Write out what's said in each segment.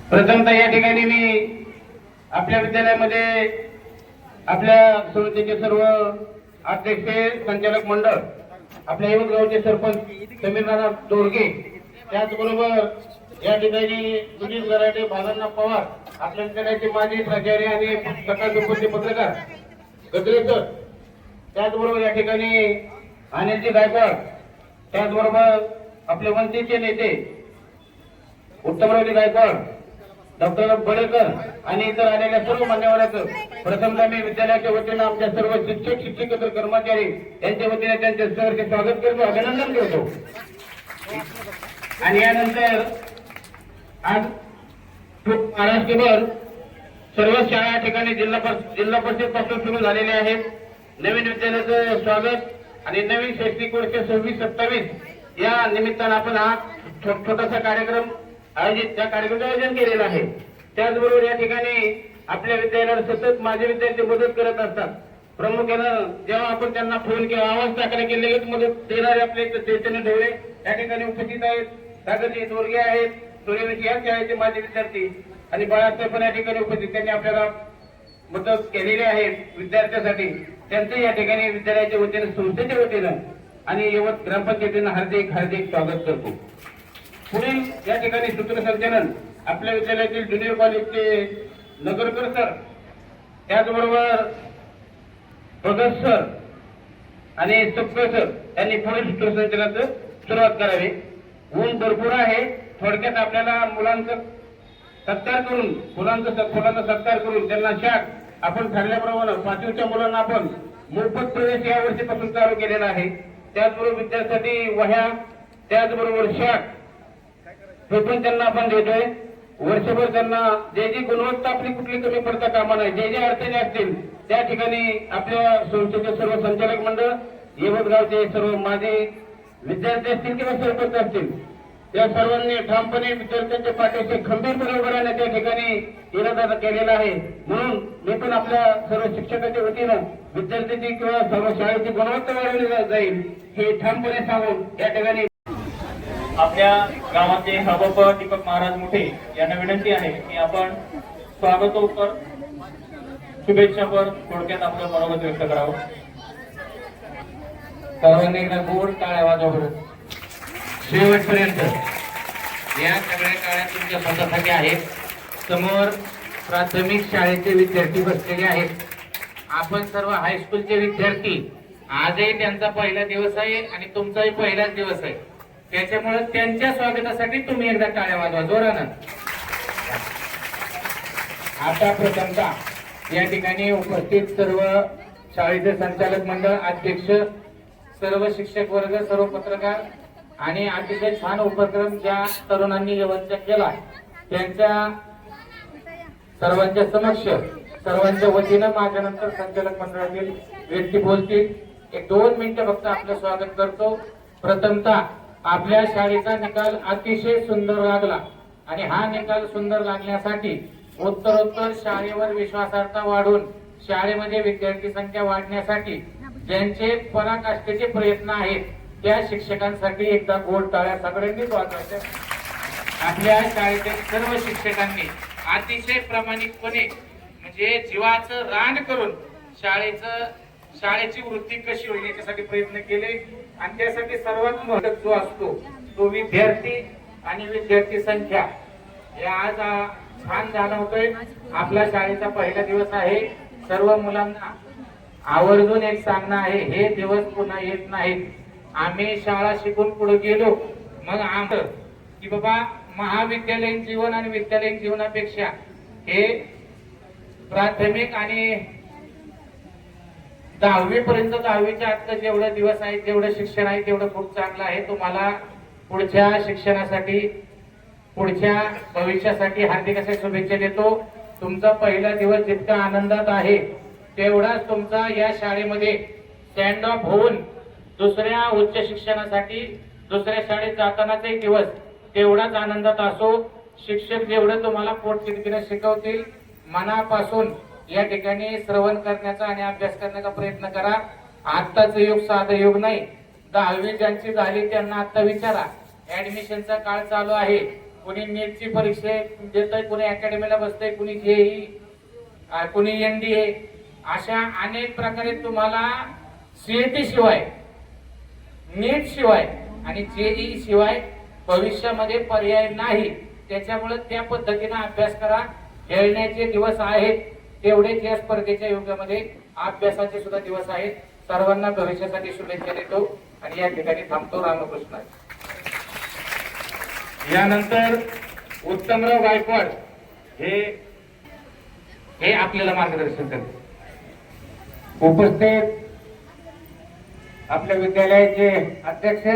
प्रथमतः या ठिकाणी मी आपल्या विद्यालयामध्ये आपल्या समितीचे सर्व अध्यक्ष, संचालक मंडळ, आपल्या यवतगावचे सरपंच समीरनाथ दोरगे, त्याचबरोबर या ठिकाणी सुनील गराटे, बालांना पवार, आपल्या विद्यालयाचे माजी प्राचार्य आणि सकाळ दुपारचे पत्रकार गजरे सर, त्याचबरोबर या ठिकाणी अनिलजी गायकवाड, त्याचबरोबर आपले वंचितचे नेते उत्तमरावजी गायकवाड, डॉक्टर बडेकर आणि इतर आलेल्या सर्व मान्यवरांचं प्रथमतः मी विद्यालयाच्या वतीनं आमच्या सर्व शिक्षक, शिक्षकेतर कर्मचारी यांच्या वतीने त्यांचे सहर्ष स्वागत करतो, अभिनंदन करतो। आणि यानंतर आज महाराष्ट्रभर सर्व शाळा ठिकाणी जिल्हा परिषद पासून सुरू झालेले आहेत। नवीन विद्यालयाचं स्वागत आणि नवीन शैक्षणिक वर्ष 26-27 या निमित्तानं आपण हा छोटासा कार्यक्रम त्या कार्यक्रमाचं आयोजन केलेलं आहे। त्याचबरोबर या ठिकाणी आपल्या विद्यालयाला सतत माझे विद्यार्थी मदत करत असतात। प्रामुख्यानं जेव्हा आपण त्यांना फोन किंवा आवाज टाकले की लगेच मदत देणारे आपले चैतन्य ढवळे या ठिकाणी उपस्थित आहेत, सागरजी दोरगे आहेत, सूर्यवंशी या शाळेचे माझे विद्यार्थी आणि बाळासाहेब पण या ठिकाणी उपस्थित, त्यांनी आपल्याला मदत केलेली आहे विद्यार्थ्यांसाठी। त्यांचं या ठिकाणी विद्यालयाच्या वतीनं, संस्थेच्या वतीनं आणि यवत ग्रामपंचायतीनं हार्दिक स्वागत करतो। पुढील या ठिकाणी सूत्रसंचालन आपल्या विद्यालयातील ज्युनियर कॉलेजचे नगरकर सर, त्याचबरोबर भगत सर आणि सप्पे सर यांनी पुढील सूत्रसंचालनाचं सुरुवात करावी। ऊन भरपूर आहे, थोडक्यात आपल्याला मुलांचा सत्कार करून फुलांचा सत्कार करून त्यांना शाक आपण ठरल्याप्रमाणे 5वीच्या मुलांना आपण मोफत प्रवेश या वर्षीपासून चालू केलेला आहे। त्याचबरोबर विद्यार्थ्यांसाठी वह्या, त्याचबरोबर शाक हे पण त्यांना आपण देतोय। वर्षभर त्यांना जे गुणवत्ता आपली कुठली कमी पडता कामा नये, जे अडचणी असतील त्या ठिकाणी आपल्या संस्थेचे सर्व संचालक मंडळ, यवतगावचे सर्व माझे विद्यार्थी असतील किंवा सरपंच असतील, या सर्वांनी ठामपणे विद्यार्थ्यांच्या पाठीशी खंबीरपणे उभं राहण्यात त्या ठिकाणी इरादा केलेला आहे। म्हणून मी पण आपल्या सर्व शिक्षकांच्या वतीनं विद्यार्थ्यांची किंवा सर्व शाळेची गुणवत्ता वाढवली जाईल हे ठामपणे सांगून या ठिकाणी आपल्या गावाचे सभापती दीपक महाराज मोठे यांना विनंती आहे की आपण स्वागतोत्तर शुभेच्छापर थोडक्यात आपलं मनोगत व्यक्त करावं। सर्वांनी एकदा गोड टाळ्या वाजवा शेवटपर्यंत। या सगळ्या टाळ्या तुमच्या स्वतःसाठी आहेत। समोर प्राथमिक शाळेचे विद्यार्थी बसलेले आहेत। आपण सर्व हायस्कूलचे विद्यार्थी, आजही त्यांचा पहिला दिवस आहे आणि तुमचाही पहिलाच दिवस आहे, त्याच्यामुळे त्यांच्या स्वागतासाठी तुम्ही एकदा टाळ्या वाजवा जोरानं। आता प्रथमतः या ठिकाणी उपस्थित सर्व शाळेचे संचालक मंडळ, अध्यक्ष, सर्व शिक्षक वर्ग, सर्व पत्रकार आणि अतिशय छान उपक्रम ज्या तरुणांनी यवतचा केला त्यांच्या सर्वांच्या समक्ष सर्वांच्या वतीनं माझ्यानंतर संचालक मंडळातील व्यक्ती बोलतील। 1-2 मिनिटं फक्त आपलं स्वागत करतो। प्रथमतः आपल्या शाळेचा निकाल अतिशय सुंदर लागला आणि हा निकाल सुंदर लागण्यासाठी उत्तरोत्तर शाळेवर विश्वासार्हता वाढून शाळेमध्ये विद्यार्थी संख्या वाढण्यासाठी ज्यांचे पराकाष्ठेचे प्रयत्न आहेत त्या शिक्षकांसाठी एकदा गोड टाळ्या सगळ्यांनीच वाजवायच्या। आपल्या शाळेतील सर्व शिक्षकांनी अतिशय प्रामाणिकपणे म्हणजे जीवाचं रान करून शाळेची वृत्ती कशी होईल याच्यासाठी प्रयत्न केले आणि त्यासाठी सर्वात महत्त्वाचा जो असतो तो विद्यार्थी आणि विद्यार्थी संख्या। हे आज छान जाणवतोय। आपल्या शाळेचा पहिला दिवस आहे। सर्व मुलांना आवर्जून एक सांगणं आहे, हे दिवस पुन्हा येत नाहीत। आम्ही शाळा शिकून पुढे गेलो मग आमचं की बाबा महाविद्यालयीन जीवन आणि विद्यालयीन जीवनापेक्षा हे प्राथमिक आणि 10वी पर्यंत 10वीच्या आतलं जेवढं दिवस आहे, जेवढं शिक्षण आहे तेवढं खूप चांगलं आहे। तुम्हाला पुढच्या शिक्षणासाठी, पुढच्या भविष्यासाठी हार्दिक अशा शुभेच्छा देतो। तुमचा पहिला दिवस जितका आनंदात आहे तेवढाच तुमचा या शाळेमध्ये स्टँड ऑफ होऊन दुसऱ्या उच्च शिक्षणासाठी दुसऱ्या शाळेत जातानाचाही दिवस तेवढाच आनंदात असो। शिक्षक जेवढं तुम्हाला पोटतिडकीने शिकवतील मनापासून या ठिकाणी श्रवण करण्याचा आणि अभ्यास करण्याचा प्रयत्न करा। आत्ताचं युग साधं युग नाही। 10वी ज्यांची झाली त्यांना आता विचारा, ऍडमिशनचा काळ चालू आहे, कोणी नीटची परीक्षा देतंय, कोणी अकॅडमीला बसतंय, कोणी जेई, कोणी एनडीए, अशा अनेक प्रकारे तुम्हाला सीएटी शिवाय, नीट शिवाय आणि जेई शिवाय भविष्यामध्ये पर्याय नाही. त्याच्यामुळे त्या पद्धतीने अभ्यास करा. खेळण्याचे दिवस आहेत तेवढेच या स्पर्धेच्या युगामध्ये अभ्यासाचे सुद्धा दिवस आहेत. सर्वांना भविष्यासाठी शुभेच्छा देतो आणि या ठिकाणी थांबतो. रामकृष्ण. यानंतर उत्तमराव गायकवाड हे आपल्याला मार्गदर्शन करते. उपस्थित आपल्या विद्यालयाचे अध्यक्ष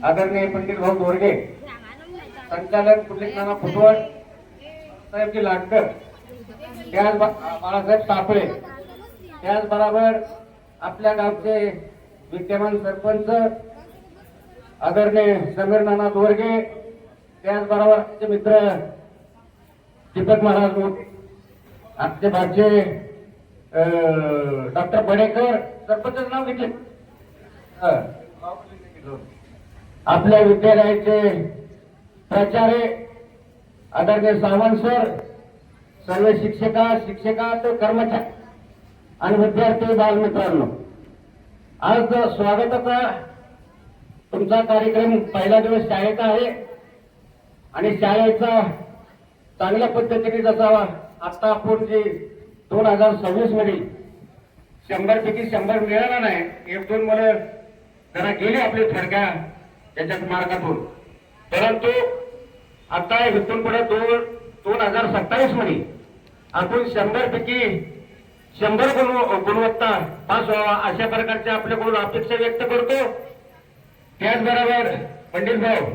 आदरणीय पंडित भाऊ दोरगे, संचालक पुंडलिक नाना फुटवळ साहेबजी लाटकर, त्याच बाळासाहेब सापळे, त्याचबरोबर आपल्या गावचे विद्यमान सरपंच आदरणीय समीर नाना दोरगे, त्याचबरोबर आमचे मित्र दीपक महाराज मोठे, आमचे भाचे डॉक्टर बडेकर, सरपंच नाव घेतले, आपल्या विद्यालयाचे प्राचार्य आदरणीय सावंत सर, सर्व शिक्षका तर कर्मचारी आणि विद्यार्थी बालमित्रांनो, आज स्वागताचा तुमचा कार्यक्रम पहिला दिवस शाळेचा आहे आणि शाळेचा चांगल्या पद्धतीने जसा आता आपण जे 2026 मध्ये 100 पैकी 100 मिळाला नाही, 1-2 मुलं जरा गेली आपली थोडक्या त्याच्यात मार्गातून, परंतु आता इथून पुढे 2027 मध्ये आपण 100 पैकी 100 गुणवत्ता पास व्हावा अशा प्रकारच्या आपल्याकडून अपेक्षा व्यक्त करतो. त्याचबरोबर पंडित भाऊ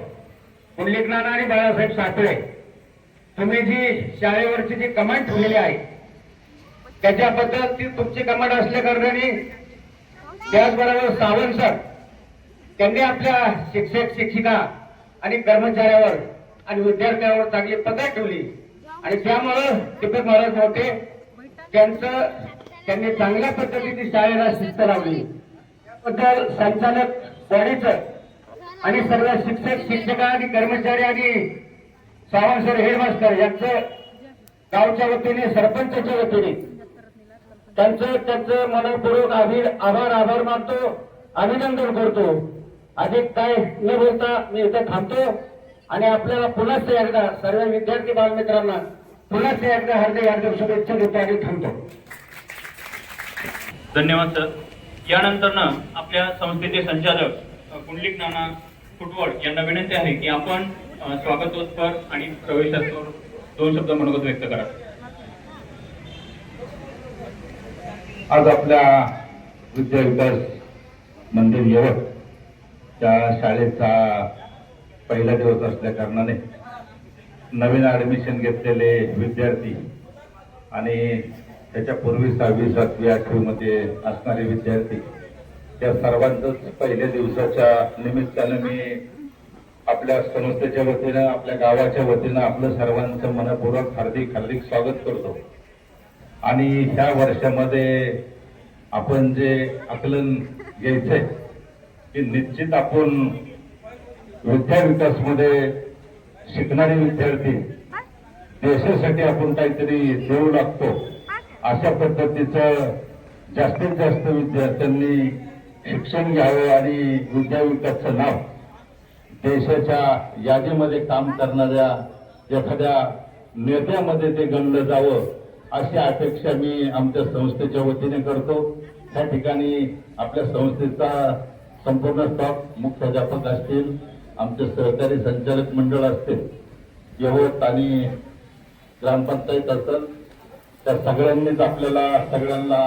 पुंडलिक नाना आणि बाळासाहेब सापळे, तुम्ही जी शाळेवरची जी कमांड ठेवलेली आहे त्याच्याबद्दल ती तुमची कमांड असल्या कारणाने, त्याचबरोबर सावंत सर त्यांनी आपल्या शिक्षक शिक्षिका आणि कर्मचाऱ्यावर आणि विद्यार्थ्यांवर चांगली पकड ठेवली आणि त्यामुळं दीपक महाराज मोठे त्यांनी चांगल्या पद्धतीने शाळेला शिस्त लावली. त्याबद्दल संचालक बॉडीचं आणि सर्व शिक्षक शिक्षिका आणि कर्मचारी आणि सावंत सर हेडमास्टर यांचं गावच्या वतीने, सरपंचाच्या वतीने त्यांचं मनपूर्वक आभार मानतो, अभिनंदन करतो. अधिक काय न बोलता मी इथे थांबतो आणि आपल्याला पुन्हा एकदा सर्व विद्यार्थी बालमित्रांना पुन्हा एकदा हार्दिक शुभेच्छा देतो आणि थांबतो. धन्यवाद सर. यानंतर आपल्या संस्थेचे संचालक पुंडलिक नाना फुटवळ यांना विनंती आहे की आपण स्वागतोत्तर आणि प्रवेशोत्तर 2 शब्द मनोगत व्यक्त करा. आज आपल्या विद्या विकास मंदिर यवत त्या शाळेचा पहिला दिवस असल्या कारणाने नवीन ऍडमिशन घेतलेले विद्यार्थी आणि त्याच्यापूर्वी 6वी 7वी 8वी मध्ये असणारे विद्यार्थी, त्या सर्वांचंच पहिल्या दिवसाच्या निमित्तानं मी आपल्या संस्थेच्या वतीनं, आपल्या गावाच्या वतीनं आपलं सर्वांचं मनपूर्वक हार्दिक स्वागत करतो. आणि ह्या वर्षामध्ये आपण जे आकलन घ्यायचंय की निश्चित आपण विद्या विकासमध्ये शिकणारे विद्यार्थी देशासाठी आपण काहीतरी देऊ लागतो अशा पद्धतीचं जास्तीत जास्त विद्यार्थ्यांनी शिक्षण घ्यावं आणि विद्या विकासचं नाव देशाच्या यादीमध्ये काम करणाऱ्या एखाद्या नेत्यामध्ये ते गणलं जावं अशी अपेक्षा मी आमच्या संस्थेच्या वतीने करतो. त्या ठिकाणी आपल्या संस्थेचा संपूर्ण स्टॉक, मुख्याध्यापक असतील, आमचे सहकारी संचालक मंडळ असतील, यवत आणि ग्रामपंचायत असेल, त्या सगळ्यांनीच आपल्याला सगळ्यांना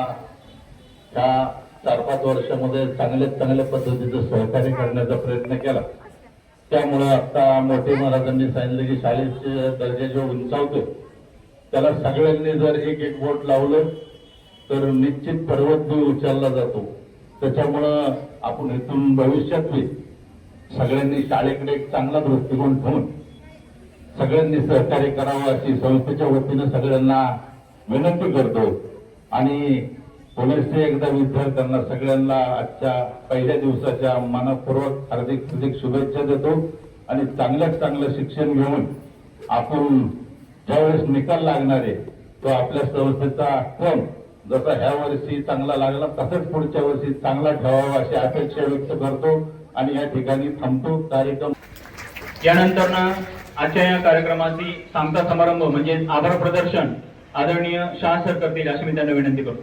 या 4-5 वर्षामध्ये चांगल्या पद्धतीचं सहकार्य करण्याचा प्रयत्न केला. त्यामुळे आता मोठे महाराजांनी सांगितलं की शाळेचे दर्जा जो उंचावतो त्याला सगळ्यांनी जर एक बोट लावलं तर निश्चित पर्वत बी उचलला जातो. त्याच्यामुळं आपण इथून भविष्यात सगळ्यांनी शाळेकडे एक चांगला दृष्टिकोन ठेवून सगळ्यांनी सहकार्य करावं अशी संस्थेच्या वतीनं सगळ्यांना विनंती करतो. आणि पुनश्च एकदा विद्यार्थ्यांना सगळ्यांना आजच्या पहिल्या दिवसाच्या मनपूर्वक हार्दिक शुभेच्छा देतो. आणि चांगल्यात चांगलं शिक्षण घेऊन आपण ज्यावेळेस निकाल लागणार आहे तो आपल्या संस्थेचा क्रम जसा ह्या वर्षी चांगला लागला तसंच पुढच्या वर्षी चांगला ठेवावा अशी अपेक्षा व्यक्त करतो आणि या ठिकाणी थांबतो. कार्यक्रम यानंतर आजच्या या कार्यक्रमाची सांगता समारंभ म्हणजे आभार प्रदर्शन आदरणीय शाह सर करतील अशी मी त्यांना विनंती करतो.